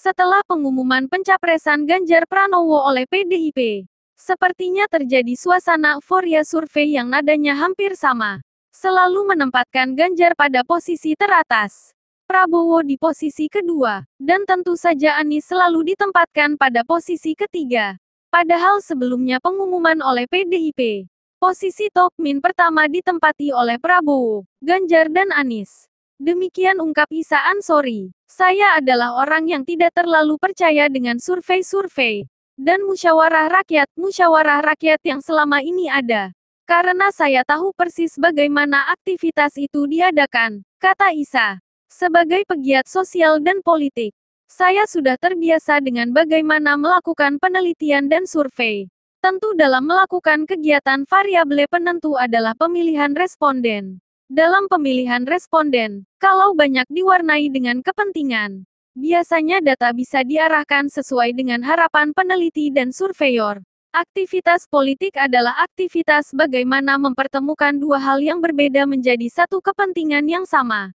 Setelah pengumuman pencapresan Ganjar Pranowo oleh PDIP, sepertinya terjadi suasana euforia survei yang nadanya hampir sama. Selalu menempatkan Ganjar pada posisi teratas, Prabowo di posisi kedua, dan tentu saja Anies selalu ditempatkan pada posisi ketiga. Padahal sebelumnya pengumuman oleh PDIP, posisi top min pertama ditempati oleh Prabowo, Ganjar dan Anies. Demikian ungkap Isa Ansori. Saya adalah orang yang tidak terlalu percaya dengan survei-survei dan musyawarah rakyat yang selama ini ada. Karena saya tahu persis bagaimana aktivitas itu diadakan, kata Isa. Sebagai pegiat sosial dan politik, saya sudah terbiasa dengan bagaimana melakukan penelitian dan survei. Tentu dalam melakukan kegiatan variabel penentu adalah pemilihan responden. Dalam pemilihan responden, kalau banyak diwarnai dengan kepentingan, biasanya data bisa diarahkan sesuai dengan harapan peneliti dan surveyor. Aktivitas politik adalah aktivitas bagaimana mempertemukan dua hal yang berbeda menjadi satu kepentingan yang sama.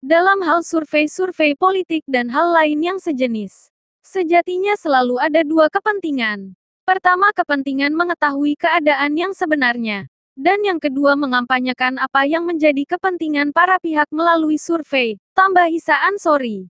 Dalam hal survei-survei politik dan hal lain yang sejenis, sejatinya selalu ada dua kepentingan. Pertama, kepentingan mengetahui keadaan yang sebenarnya. Dan yang kedua, mengampanyekan apa yang menjadi kepentingan para pihak melalui survei, tambah Isa Ansori.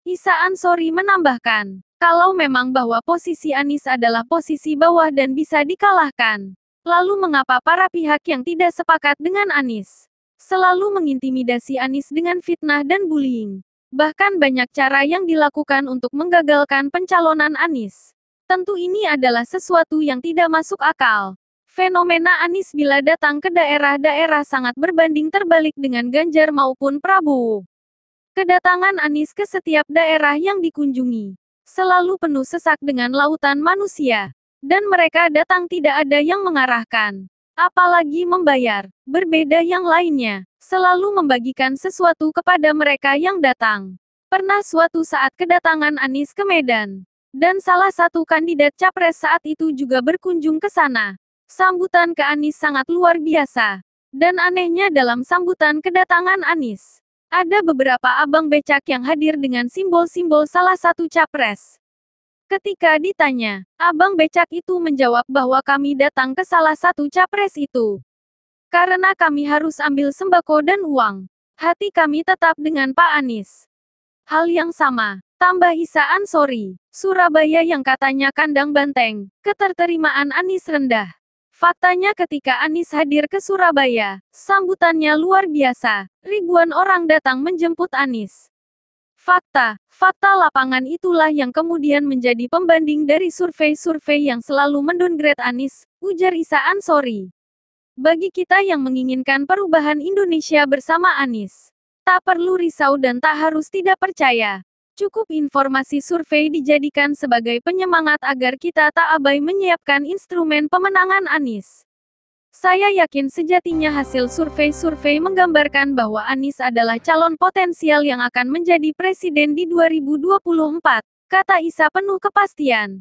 Isa Ansori menambahkan, kalau memang bahwa posisi Anies adalah posisi bawah dan bisa dikalahkan, lalu mengapa para pihak yang tidak sepakat dengan Anies selalu mengintimidasi Anies dengan fitnah dan bullying? Bahkan banyak cara yang dilakukan untuk menggagalkan pencalonan Anies. Tentu ini adalah sesuatu yang tidak masuk akal. Fenomena Anies bila datang ke daerah-daerah sangat berbanding terbalik dengan Ganjar maupun Prabowo. Kedatangan Anies ke setiap daerah yang dikunjungi selalu penuh sesak dengan lautan manusia. Dan mereka datang tidak ada yang mengarahkan, apalagi membayar. Berbeda yang lainnya, selalu membagikan sesuatu kepada mereka yang datang. Pernah suatu saat kedatangan Anies ke Medan, dan salah satu kandidat capres saat itu juga berkunjung ke sana. Sambutan ke Anies sangat luar biasa. Dan anehnya dalam sambutan kedatangan Anies, ada beberapa abang becak yang hadir dengan simbol-simbol salah satu capres. Ketika ditanya, abang becak itu menjawab bahwa kami datang ke salah satu capres itu karena kami harus ambil sembako dan uang. Hati kami tetap dengan Pak Anies. Hal yang sama, tambah Isa Ansori. Surabaya yang katanya kandang banteng, keterterimaan Anies rendah. Faktanya ketika Anies hadir ke Surabaya, sambutannya luar biasa. Ribuan orang datang menjemput Anies. Fakta lapangan itulah yang kemudian menjadi pembanding dari survei-survei yang selalu mendowngrade Anies, ujar Isa Ansori. Bagi kita yang menginginkan perubahan Indonesia bersama Anies, tak perlu risau dan tak harus tidak percaya. Cukup informasi survei dijadikan sebagai penyemangat agar kita tak abai menyiapkan instrumen pemenangan Anies. Saya yakin sejatinya hasil survei-survei menggambarkan bahwa Anies adalah calon potensial yang akan menjadi presiden di 2024, kata Isa penuh kepastian.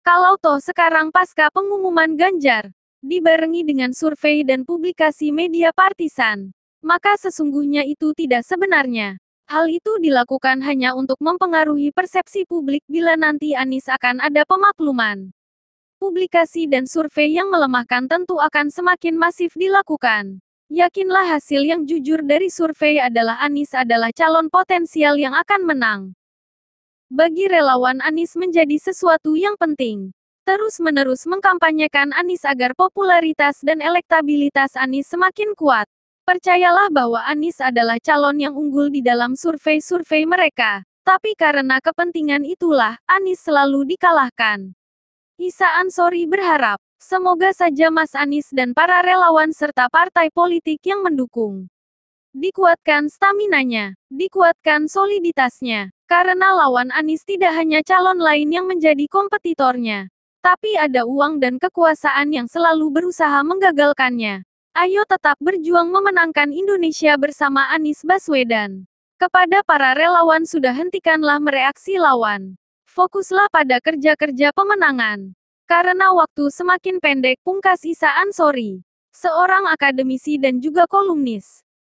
Kalau toh sekarang pasca pengumuman Ganjar, dibarengi dengan survei dan publikasi media partisan, maka sesungguhnya itu tidak sebenarnya. Hal itu dilakukan hanya untuk mempengaruhi persepsi publik bila nanti Anies akan ada pemakluman. Publikasi dan survei yang melemahkan tentu akan semakin masif dilakukan. Yakinlah hasil yang jujur dari survei adalah Anies adalah calon potensial yang akan menang. Bagi relawan Anies menjadi sesuatu yang penting. Terus-menerus mengkampanyekan Anies agar popularitas dan elektabilitas Anies semakin kuat. Percayalah bahwa Anies adalah calon yang unggul di dalam survei-survei mereka. Tapi karena kepentingan itulah, Anies selalu dikalahkan. Isa Ansori berharap, semoga saja Mas Anies dan para relawan serta partai politik yang mendukung dikuatkan staminanya, dikuatkan soliditasnya. Karena lawan Anies tidak hanya calon lain yang menjadi kompetitornya, tapi ada uang dan kekuasaan yang selalu berusaha menggagalkannya. Ayo tetap berjuang memenangkan Indonesia bersama Anies Baswedan. Kepada para relawan sudah hentikanlah mereaksi lawan. Fokuslah pada kerja-kerja pemenangan. Karena waktu semakin pendek, pungkas Isa Ansori, seorang akademisi dan juga kolumnis.